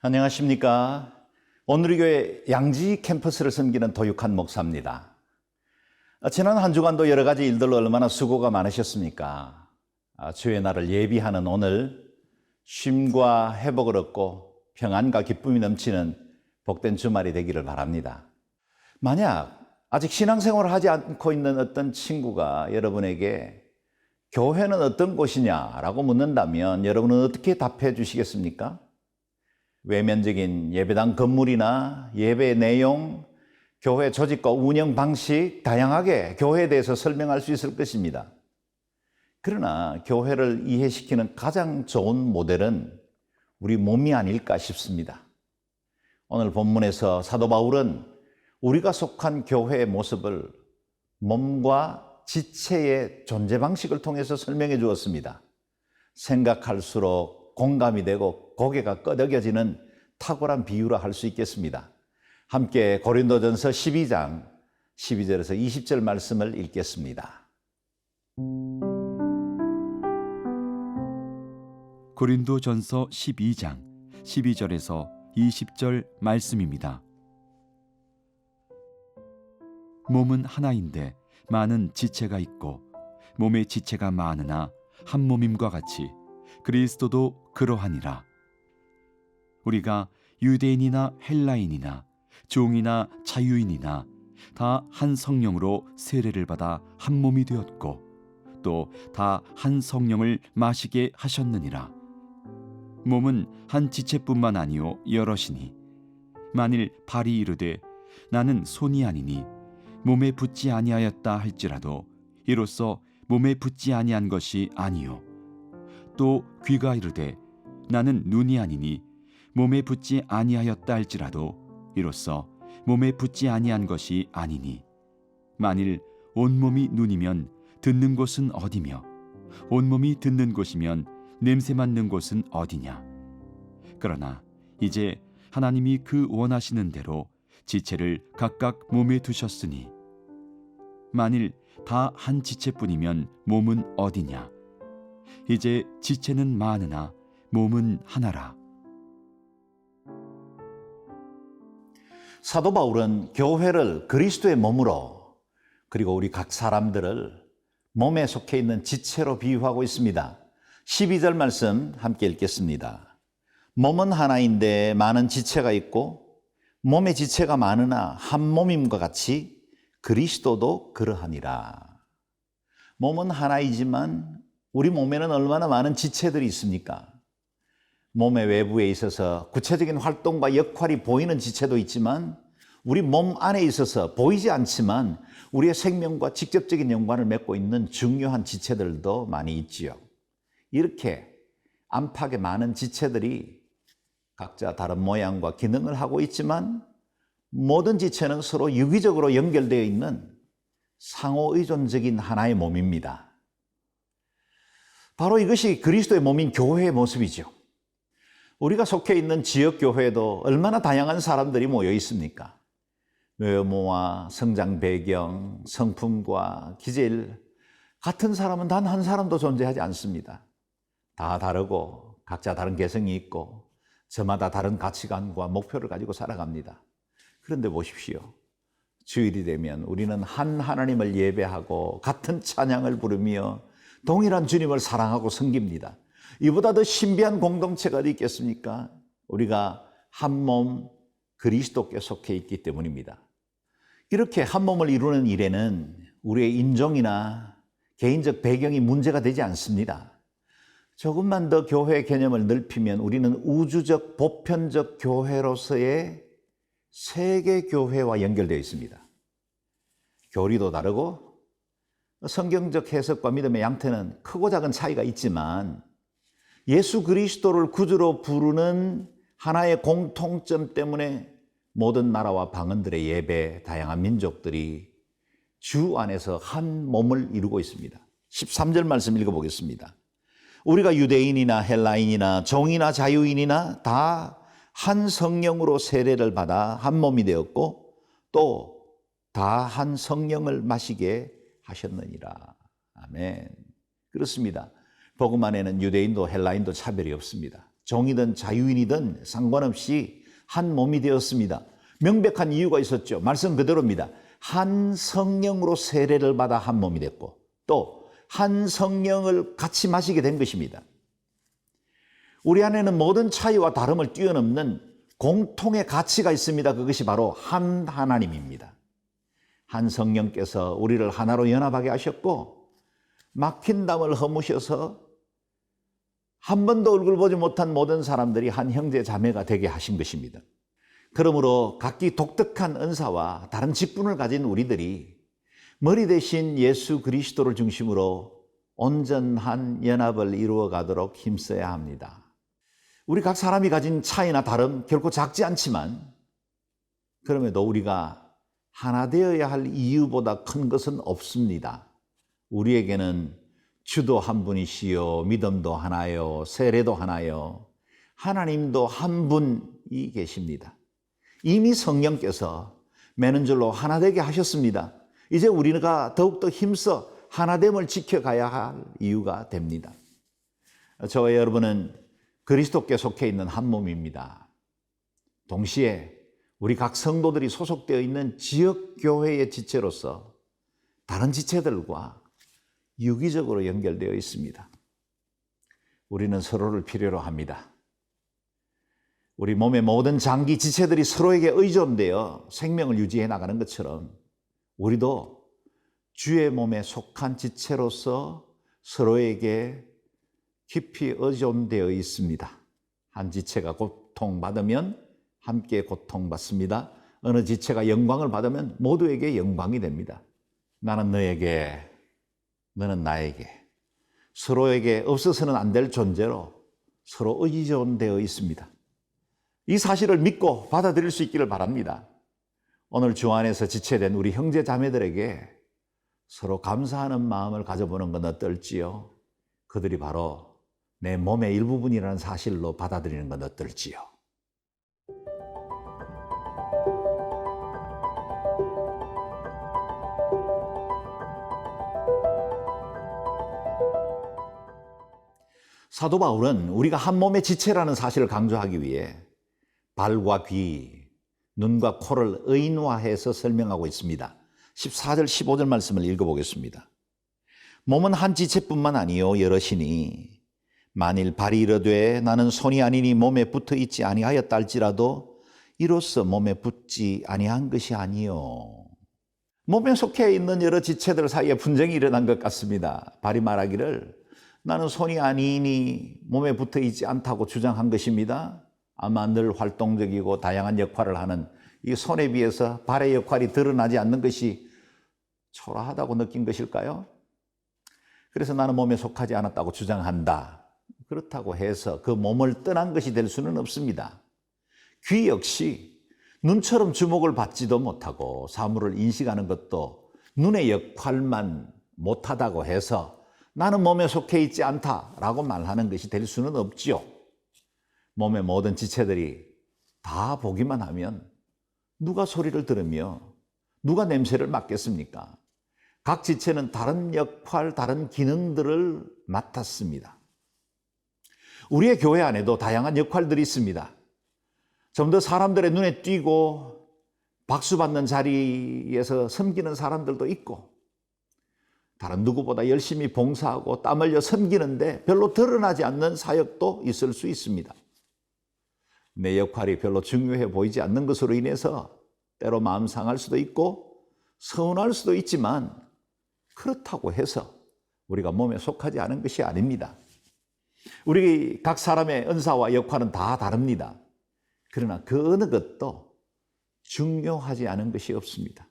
안녕하십니까. 오늘의 교회 양지 캠퍼스를 섬기는 도육한 목사입니다. 지난 한 주간도 여러 가지 일들로 얼마나 수고가 많으셨습니까? 주의 날을 예비하는 오늘 쉼과 회복을 얻고 평안과 기쁨이 넘치는 복된 주말이 되기를 바랍니다. 만약 아직 신앙생활을 하지 않고 있는 어떤 친구가 여러분에게 교회는 어떤 곳이냐라고 묻는다면 여러분은 어떻게 답해 주시겠습니까? 외면적인 예배당 건물이나 예배 내용, 교회 조직과 운영 방식, 다양하게 교회에 대해서 설명할 수 있을 것입니다. 그러나 교회를 이해시키는 가장 좋은 모델은 우리 몸이 아닐까 싶습니다. 오늘 본문에서 사도 바울은 우리가 속한 교회의 모습을 몸과 지체의 존재 방식을 통해서 설명해 주었습니다. 생각할수록 공감이 되고 고개가 끄덕여지는 탁월한 비유라 할 수 있겠습니다. 함께 고린도전서 12장 12절에서 20절 말씀을 읽겠습니다. 고린도전서 12장 12절에서 20절 말씀입니다. 몸은 하나인데 많은 지체가 있고 몸의 지체가 많으나 한 몸임과 같이 그리스도도 그러하니라. 우리가 유대인이나 헬라인이나 종이나 자유인이나 다 한 성령으로 세례를 받아 한 몸이 되었고 또 다 한 성령을 마시게 하셨느니라. 몸은 한 지체뿐만 아니요 여럿이니 만일 발이 이르되 나는 손이 아니니 몸에 붙지 아니하였다 할지라도 이로써 몸에 붙지 아니한 것이 아니요 또 귀가 이르되 나는 눈이 아니니 몸에 붙지 아니하였다 할지라도 이로써 몸에 붙지 아니한 것이 아니니 만일 온몸이 눈이면 듣는 곳은 어디며 온몸이 듣는 곳이면 냄새 맡는 곳은 어디냐. 그러나 이제 하나님이 그 원하시는 대로 지체를 각각 몸에 두셨으니 만일 다 한 지체뿐이면 몸은 어디냐. 이제 지체는 많으나 몸은 하나라. 사도 바울은 교회를 그리스도의 몸으로 그리고 우리 각 사람들을 몸에 속해 있는 지체로 비유하고 있습니다. 12절 말씀 함께 읽겠습니다. 몸은 하나인데 많은 지체가 있고 몸의 지체가 많으나 한 몸임과 같이 그리스도도 그러하니라. 몸은 하나이지만 우리 몸에는 얼마나 많은 지체들이 있습니까? 몸의 외부에 있어서 구체적인 활동과 역할이 보이는 지체도 있지만 우리 몸 안에 있어서 보이지 않지만 우리의 생명과 직접적인 연관을 맺고 있는 중요한 지체들도 많이 있지요. 이렇게 안팎의 많은 지체들이 각자 다른 모양과 기능을 하고 있지만 모든 지체는 서로 유기적으로 연결되어 있는 상호의존적인 하나의 몸입니다. 바로 이것이 그리스도의 몸인 교회의 모습이죠. 우리가 속해 있는 지역교회도 얼마나 다양한 사람들이 모여 있습니까? 외모와 성장 배경, 성품과 기질, 같은 사람은 단 한 사람도 존재하지 않습니다. 다 다르고 각자 다른 개성이 있고 저마다 다른 가치관과 목표를 가지고 살아갑니다. 그런데 보십시오. 주일이 되면 우리는 한 하나님을 예배하고 같은 찬양을 부르며 동일한 주님을 사랑하고 섬깁니다. 이보다 더 신비한 공동체가 어디 있겠습니까? 우리가 한 몸 그리스도께 속해 있기 때문입니다. 이렇게 한 몸을 이루는 일에는 우리의 인종이나 개인적 배경이 문제가 되지 않습니다. 조금만 더 교회 개념을 넓히면 우리는 우주적 보편적 교회로서의 세계 교회와 연결되어 있습니다. 교리도 다르고 성경적 해석과 믿음의 양태는 크고 작은 차이가 있지만 예수 그리스도를 구주로 부르는 하나의 공통점 때문에 모든 나라와 방언들의 예배, 다양한 민족들이 주 안에서 한 몸을 이루고 있습니다. 13절 말씀 읽어보겠습니다. 우리가 유대인이나 헬라인이나 종이나 자유인이나 다 한 성령으로 세례를 받아 한 몸이 되었고 또 다 한 성령을 마시게 하셨느니라. 아멘. 그렇습니다. 복음 안에는 유대인도 헬라인도 차별이 없습니다. 종이든 자유인이든 상관없이 한 몸이 되었습니다. 명백한 이유가 있었죠. 말씀 그대로입니다. 한 성령으로 세례를 받아 한 몸이 됐고 또 한 성령을 같이 마시게 된 것입니다. 우리 안에는 모든 차이와 다름을 뛰어넘는 공통의 가치가 있습니다. 그것이 바로 한 하나님입니다. 한 성령께서 우리를 하나로 연합하게 하셨고 막힌 담을 허무셔서 한 번도 얼굴 보지 못한 모든 사람들이 한 형제 자매가 되게 하신 것입니다. 그러므로 각기 독특한 은사와 다른 직분을 가진 우리들이 머리 대신 예수 그리스도를 중심으로 온전한 연합을 이루어 가도록 힘써야 합니다. 우리 각 사람이 가진 차이나 다름 결코 작지 않지만 그럼에도 우리가 하나 되어야 할 이유보다 큰 것은 없습니다. 우리에게는 주도 한 분이시요 믿음도 하나요 세례도 하나요 하나님도 한 분이 계십니다. 이미 성령께서 매는 줄로 하나 되게 하셨습니다. 이제 우리가 더욱더 힘써 하나됨을 지켜가야 할 이유가 됩니다. 저와 여러분은 그리스도께 속해 있는 한 몸입니다. 동시에 우리 각 성도들이 소속되어 있는 지역교회의 지체로서 다른 지체들과 유기적으로 연결되어 있습니다. 우리는 서로를 필요로 합니다. 우리 몸의 모든 장기 지체들이 서로에게 의존되어 생명을 유지해 나가는 것처럼 우리도 주의 몸에 속한 지체로서 서로에게 깊이 의존되어 있습니다. 한 지체가 고통받으면 함께 고통받습니다. 어느 지체가 영광을 받으면 모두에게 영광이 됩니다. 나는 너에게, 너는 나에게, 서로에게 없어서는 안 될 존재로 서로 의존되어 있습니다. 이 사실을 믿고 받아들일 수 있기를 바랍니다. 오늘 주 안에서 지체된 우리 형제 자매들에게 서로 감사하는 마음을 가져보는 건 어떨지요? 그들이 바로 내 몸의 일부분이라는 사실로 받아들이는 건 어떨지요? 사도 바울은 우리가 한 몸의 지체라는 사실을 강조하기 위해 발과 귀, 눈과 코를 의인화해서 설명하고 있습니다. 14절, 15절 말씀을 읽어보겠습니다. 몸은 한 지체뿐만 아니요 여럿이니 만일 발이 이르되 나는 손이 아니니 몸에 붙어 있지 아니하였다 할지라도 이로써 몸에 붙지 아니한 것이 아니요. 몸에 속해 있는 여러 지체들 사이에 분쟁이 일어난 것 같습니다. 발이 말하기를 나는 손이 아니니 몸에 붙어 있지 않다고 주장한 것입니다. 아마 늘 활동적이고 다양한 역할을 하는 이 손에 비해서 발의 역할이 드러나지 않는 것이 초라하다고 느낀 것일까요? 그래서 나는 몸에 속하지 않았다고 주장한다. 그렇다고 해서 그 몸을 떠난 것이 될 수는 없습니다. 귀 역시 눈처럼 주목을 받지도 못하고 사물을 인식하는 것도 눈의 역할만 못하다고 해서 나는 몸에 속해 있지 않다라고 말하는 것이 될 수는 없지요. 몸의 모든 지체들이 다 보기만 하면 누가 소리를 들으며 누가 냄새를 맡겠습니까? 각 지체는 다른 역할, 다른 기능들을 맡았습니다. 우리의 교회 안에도 다양한 역할들이 있습니다. 좀 더 사람들의 눈에 띄고 박수받는 자리에서 섬기는 사람들도 있고 다른 누구보다 열심히 봉사하고 땀 흘려 섬기는데 별로 드러나지 않는 사역도 있을 수 있습니다. 내 역할이 별로 중요해 보이지 않는 것으로 인해서 때로 마음 상할 수도 있고 서운할 수도 있지만 그렇다고 해서 우리가 몸에 속하지 않은 것이 아닙니다. 우리 각 사람의 은사와 역할은 다 다릅니다. 그러나 그 어느 것도 중요하지 않은 것이 없습니다.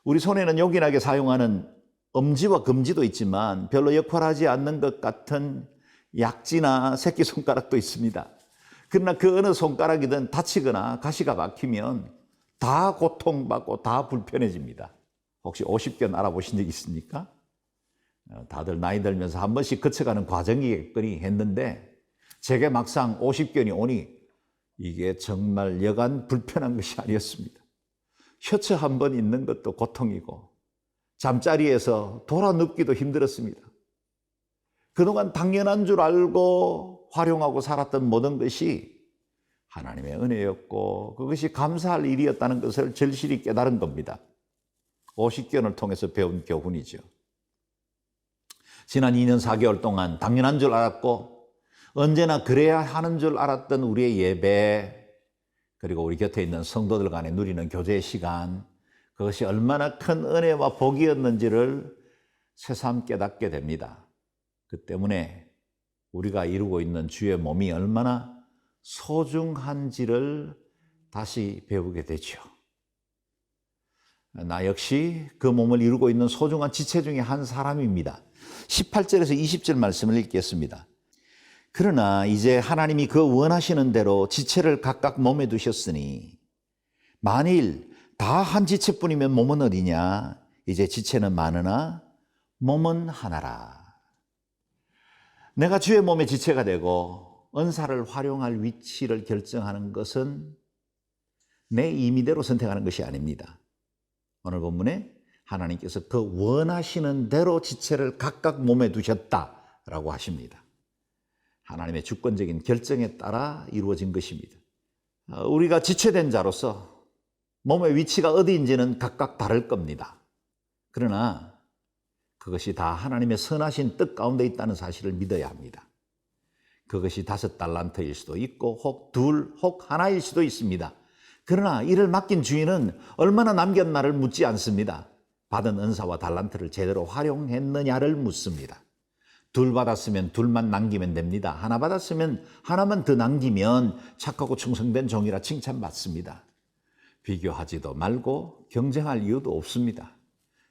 우리 손에는 요긴하게 사용하는 엄지와 검지도 있지만 별로 역할하지 않는 것 같은 약지나 새끼손가락도 있습니다. 그러나 그 어느 손가락이든 다치거나 가시가 박히면 다 고통받고 다 불편해집니다. 혹시 50견 알아보신 적 있습니까? 다들 나이 들면서 한 번씩 거쳐가는 과정이겠거니 했는데 제게 막상 50견이 오니 이게 정말 여간 불편한 것이 아니었습니다. 셔츠 한 번 입는 것도 고통이고 잠자리에서 돌아 눕기도 힘들었습니다. 그동안 당연한 줄 알고 활용하고 살았던 모든 것이 하나님의 은혜였고 그것이 감사할 일이었다는 것을 절실히 깨달은 겁니다. 50견을 통해서 배운 교훈이죠. 지난 2년 4개월 동안 당연한 줄 알았고 언제나 그래야 하는 줄 알았던 우리의 예배, 그리고 우리 곁에 있는 성도들 간에 누리는 교제의 시간, 그것이 얼마나 큰 은혜와 복이었는지를 새삼 깨닫게 됩니다. 그 때문에 우리가 이루고 있는 주의 몸이 얼마나 소중한지를 다시 배우게 되죠. 나 역시 그 몸을 이루고 있는 소중한 지체 중에 한 사람입니다. 18절에서 20절 말씀을 읽겠습니다. 그러나 이제 하나님이 그 원하시는 대로 지체를 각각 몸에 두셨으니 만일 다 한 지체뿐이면 몸은 어디냐? 이제 지체는 많으나 몸은 하나라. 내가 주의 몸의 지체가 되고 은사를 활용할 위치를 결정하는 것은 내 임의대로 선택하는 것이 아닙니다. 오늘 본문에 하나님께서 그 원하시는 대로 지체를 각각 몸에 두셨다라고 하십니다. 하나님의 주권적인 결정에 따라 이루어진 것입니다. 우리가 지체된 자로서 몸의 위치가 어디인지는 각각 다를 겁니다. 그러나 그것이 다 하나님의 선하신 뜻 가운데 있다는 사실을 믿어야 합니다. 그것이 5달란트일 수도 있고 혹 2, 혹 하나일 수도 있습니다. 그러나 이를 맡긴 주인은 얼마나 남겼나를 묻지 않습니다. 받은 은사와 달란트를 제대로 활용했느냐를 묻습니다. 2 받았으면 2만 남기면 됩니다. 하나 받았으면 하나만 더 남기면 착하고 충성된 종이라 칭찬받습니다. 비교하지도 말고 경쟁할 이유도 없습니다.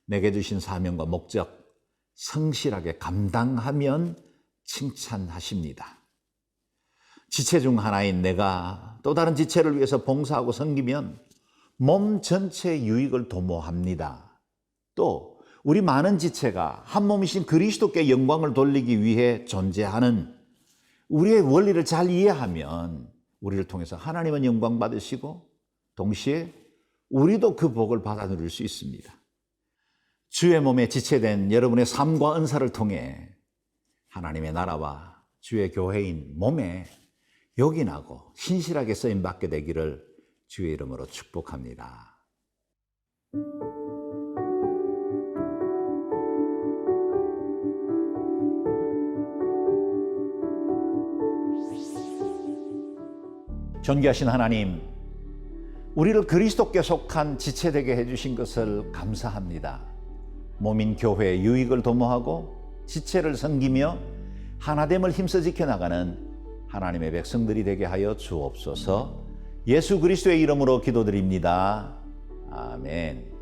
내게 주신 사명과 목적 성실하게 감당하면 칭찬하십니다. 지체 중 하나인 내가 또 다른 지체를 위해서 봉사하고 섬기면 몸 전체의 유익을 도모합니다. 또 우리 많은 지체가 한 몸이신 그리스도께 영광을 돌리기 위해 존재하는 우리의 원리를 잘 이해하면 우리를 통해서 하나님은 영광 받으시고 동시에 우리도 그 복을 받아 누릴 수 있습니다. 주의 몸에 지체된 여러분의 삶과 은사를 통해 하나님의 나라와 주의 교회인 몸에 요긴하고 신실하게 쓰임받게 되기를 주의 이름으로 축복합니다. 존귀하신 하나님, 우리를 그리스도께 속한 지체되게 해주신 것을 감사합니다. 몸인 교회의 유익을 도모하고 지체를 섬기며 하나됨을 힘써 지켜나가는 하나님의 백성들이 되게 하여 주옵소서. 예수 그리스도의 이름으로 기도드립니다. 아멘.